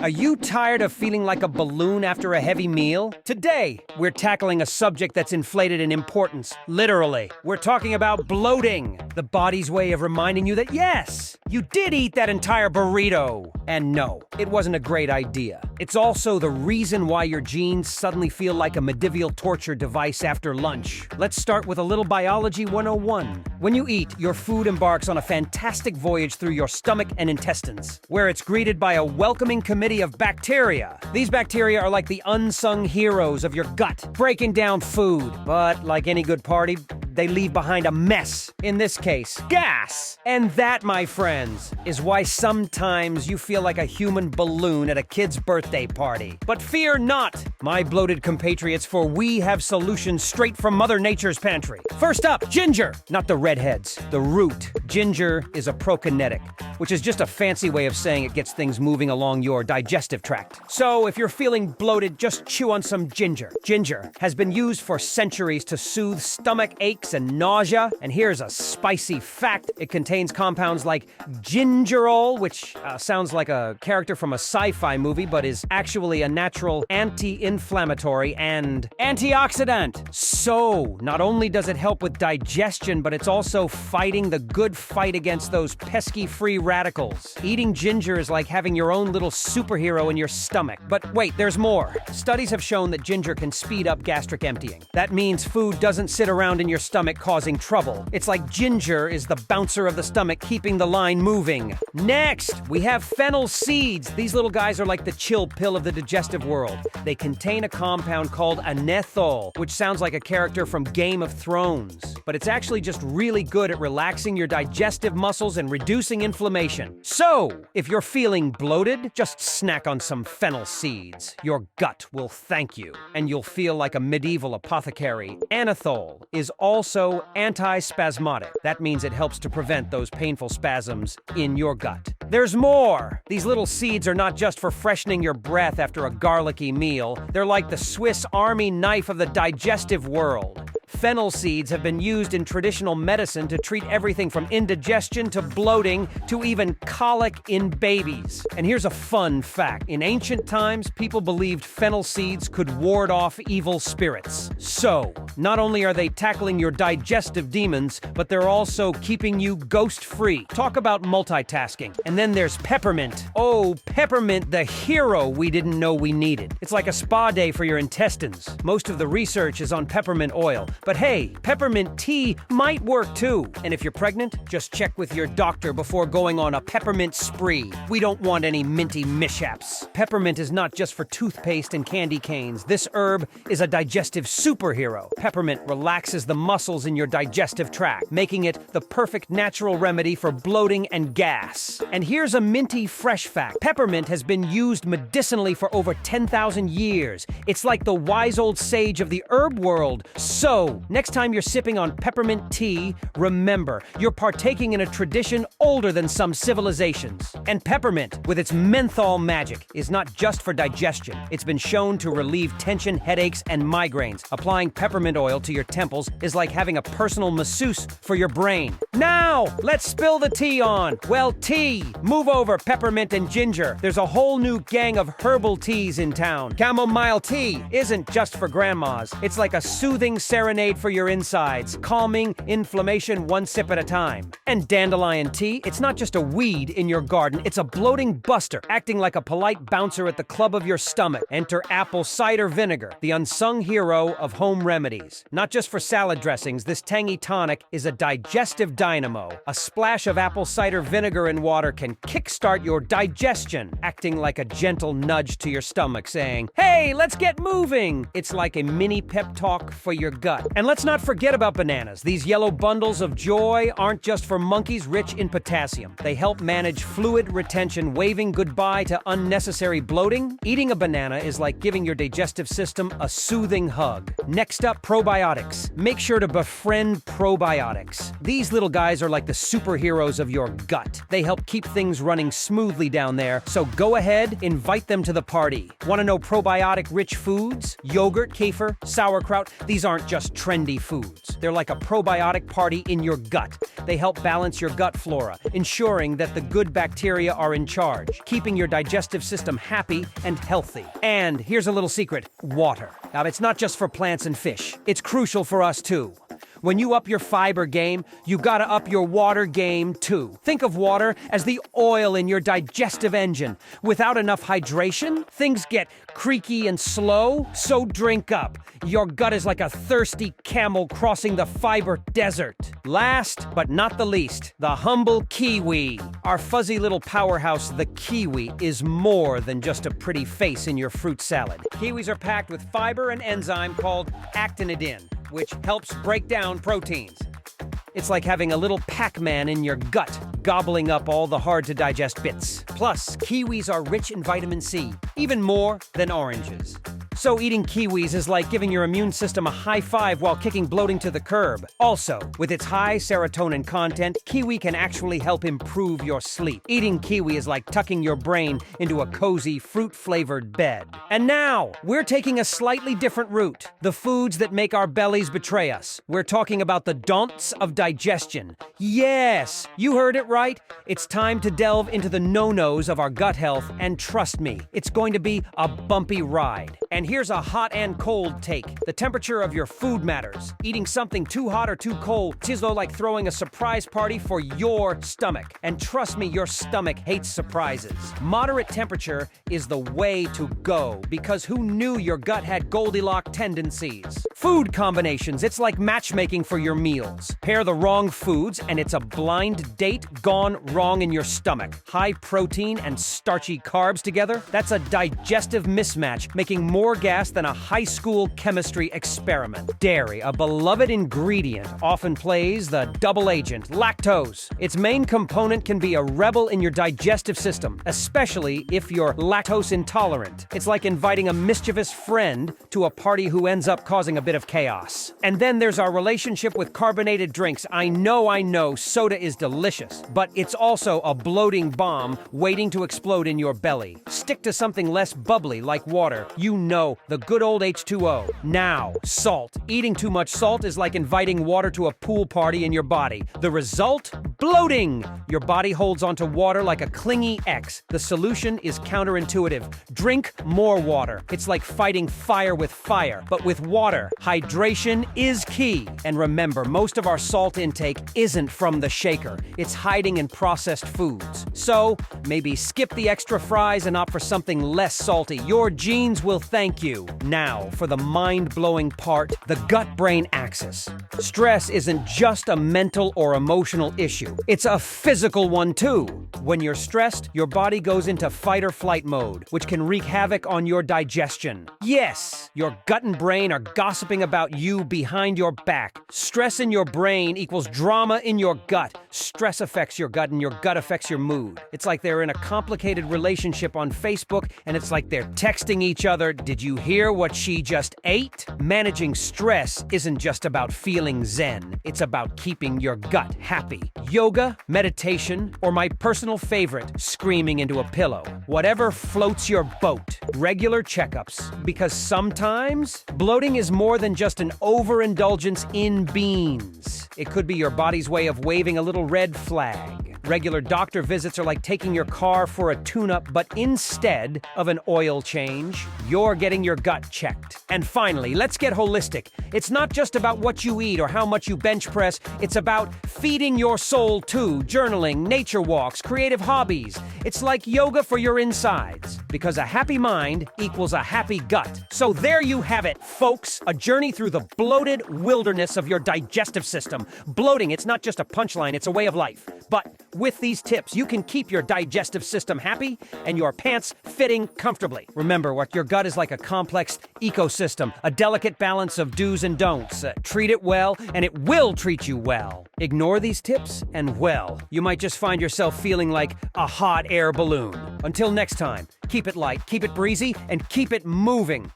Are you tired of feeling like a balloon after a heavy meal? Today, we're tackling a subject that's inflated in importance, literally. We're talking about bloating, the body's way of reminding you that yes, you did eat that entire burrito. And no, it wasn't a great idea. It's also the reason why your genes suddenly feel like a medieval torture device after lunch. Let's start with a little biology 101. When you eat, your food embarks on a fantastic voyage through your stomach and intestines, where it's greeted by a welcoming committee of bacteria. These bacteria are like the unsung heroes of your gut, breaking down food. But like any good party, they leave behind a mess. In this case, gas. And that, my friends, is why sometimes you feel like a human balloon at a kid's birthday party. But fear not, my bloated compatriots, for we have solutions straight from Mother Nature's pantry. First up, ginger. Not the redheads, the root. Ginger is a prokinetic, which is just a fancy way of saying it gets things moving along your digestive tract. So if you're feeling bloated, just chew on some ginger. Ginger has been used for centuries to soothe stomach aches and nausea. And here's a spicy fact. It contains compounds like gingerol, which sounds like a character from a sci-fi movie, but is actually a natural anti-inflammatory and antioxidant. So not only does it help with digestion, but it's also fighting the good fight against those pesky free radicals. Eating ginger is like having your own little superhero in your stomach. But wait, there's more. Studies have shown that ginger can speed up gastric emptying. That means food doesn't sit around in your stomach causing trouble. It's like ginger is the bouncer of the stomach, keeping the line moving. Next, we have fennel seeds. These little guys are like the chill pill of the digestive world. They contain a compound called anethol, which sounds like a character from Game of Thrones. But it's actually just really good at relaxing your digestive muscles and reducing inflammation. So, if you're feeling bloated, just snack on some fennel seeds. Your gut will thank you, and you'll feel like a medieval apothecary. Anethol is also anti-spasmodic. That means it helps to prevent those painful spasms in your gut. There's more! These little seeds are not just for freshening your breath after a garlicky meal. They're like the Swiss Army knife of the digestive world. Fennel seeds have been used in traditional medicine to treat everything from indigestion to bloating to even colic in babies. And here's a fun fact. In ancient times, people believed fennel seeds could ward off evil spirits. So, not only are they tackling your digestive demons, but they're also keeping you ghost-free. Talk about multitasking. And then there's peppermint. Oh, peppermint, the hero we didn't know we needed. It's like a spa day for your intestines. Most of the research is on peppermint oil. But hey, peppermint tea might work too. And if you're pregnant, just check with your doctor before going on a peppermint spree. We don't want any minty mishaps. Peppermint is not just for toothpaste and candy canes. This herb is a digestive superhero. Peppermint relaxes the muscles in your digestive tract, making it the perfect natural remedy for bloating and gas. And here's a minty fresh fact. Peppermint has been used medicinally for over 10,000 years. It's like the wise old sage of the herb world. So, next time you're sipping on peppermint tea, remember, you're partaking in a tradition older than some civilizations. And peppermint, with its menthol magic, is not just for digestion. It's been shown to relieve tension, headaches, and migraines. Applying peppermint oil to your temples is like having a personal masseuse for your brain. Now, let's spill the tea on. Well, tea. Move over peppermint and ginger. There's a whole new gang of herbal teas in town. Chamomile tea isn't just for grandmas. It's like a soothing serenade for your insides, calming inflammation one sip at a time. And dandelion tea, it's not just a weed in your garden, it's a bloating buster, acting like a polite bouncer at the club of your stomach. Enter apple cider vinegar, the unsung hero of home remedies. Not just for salad dressings, this tangy tonic is a digestive dynamo. A splash of apple cider vinegar in water can kickstart your digestion, acting like a gentle nudge to your stomach saying, "Hey, let's get moving!" It's like a mini pep talk for your gut. And let's not forget about bananas. These yellow bundles of joy aren't just for monkeys rich in potassium. They help manage fluid retention, waving goodbye to unnecessary bloating. Eating a banana is like giving your digestive system a soothing hug. Next up, probiotics. Make sure to befriend probiotics. These little guys are like the superheroes of your gut. They help keep things running smoothly down there, so go ahead, invite them to the party. Want to know probiotics probiotic-rich foods, yogurt, kefir, sauerkraut, these aren't just trendy foods. They're like a probiotic party in your gut. They help balance your gut flora, ensuring that the good bacteria are in charge, keeping your digestive system happy and healthy. And here's a little secret: water. Now, it's not just for plants and fish. It's crucial for us too. When you up your fiber game, you gotta up your water game too. Think of water as the oil in your digestive engine. Without enough hydration, things get creaky and slow, so drink up. Your gut is like a thirsty camel crossing the fiber desert. Last, but not the least, the humble kiwi. Our fuzzy little powerhouse, the kiwi, is more than just a pretty face in your fruit salad. Kiwis are packed with fiber and enzyme called actinidin, which helps break down proteins. It's like having a little Pac-Man in your gut, gobbling up all the hard-to-digest bits. Plus, kiwis are rich in vitamin C, even more than oranges. So eating kiwis is like giving your immune system a high five while kicking bloating to the curb. Also, with its high serotonin content, kiwi can actually help improve your sleep. Eating kiwi is like tucking your brain into a cozy, fruit-flavored bed. And now, we're taking a slightly different route. The foods that make our bellies betray us. We're talking about the don'ts of digestion. Yes, you heard it right. It's time to delve into the no-nos of our gut health, and trust me, it's going to be a bumpy ride. And here's a hot and cold take. The temperature of your food matters. Eating something too hot or too cold is like throwing a surprise party for your stomach. And trust me, your stomach hates surprises. Moderate temperature is the way to go, because who knew your gut had Goldilocks tendencies? Food combinations, it's like matchmaking for your meals. Pair the wrong foods and it's a blind date gone wrong in your stomach. High protein and starchy carbs together, that's a digestive mismatch, making more gas than a high school chemistry experiment. Dairy, a beloved ingredient, often plays the double agent, lactose. Its main component can be a rebel in your digestive system, especially if you're lactose intolerant. It's like inviting a mischievous friend to a party who ends up causing a bit of chaos. And then there's our relationship with carbonated drinks. I know, soda is delicious, but it's also a bloating bomb waiting to explode in your belly. Stick to something less bubbly like water. You know, the good old H2O. Now, salt. Eating too much salt is like inviting water to a pool party in your body. The result? Bloating! Your body holds onto water like a clingy ex. The solution is counterintuitive. Drink more water. It's like fighting fire with fire, but with water. Hydration is key. And remember, most of our salt intake isn't from the shaker. It's hiding in processed foods. So, maybe skip the extra fries and opt for something less salty. Your genes will thank you. Now, for the mind-blowing part, the gut-brain axis. Stress isn't just a mental or emotional issue. It's a physical one too. When you're stressed, your body goes into fight-or-flight mode, which can wreak havoc on your digestion. Yes, your gut and brain are gossiping about you behind your back. Stress in your brain equals drama in your gut. Stress affects your gut and your gut affects your mood. It's like they're in a complicated relationship on Facebook and it's like they're texting each other, "Did you hear what she just ate?" Managing stress isn't just about feeling zen. It's about keeping your gut happy. Yoga, meditation, or my personal favorite, screaming into a pillow. Whatever floats your boat. Regular checkups. Because sometimes, bloating is more than just an overindulgence in beans. It could be your body's way of waving a little red flag. Regular doctor visits are like taking your car for a tune-up, but instead of an oil change, you're getting your gut checked. And finally, let's get holistic. It's not just about what you eat or how much you bench press. It's about feeding your soul too. Journaling, nature walks, creative hobbies. It's like yoga for your insides. Because a happy mind equals a happy gut. So there you have it, folks. A journey through the bloated wilderness of your digestive system. Bloating, it's not just a punchline, it's a way of life. But with these tips, you can keep your digestive system happy and your pants fitting comfortably. Remember, what your gut is like a complex ecosystem, a delicate balance of do's and don'ts. Treat it well, and it will treat you well. Ignore these tips, and well, you might just find yourself feeling like a hot air balloon. Until next time, keep it light, keep it breezy, and keep it moving.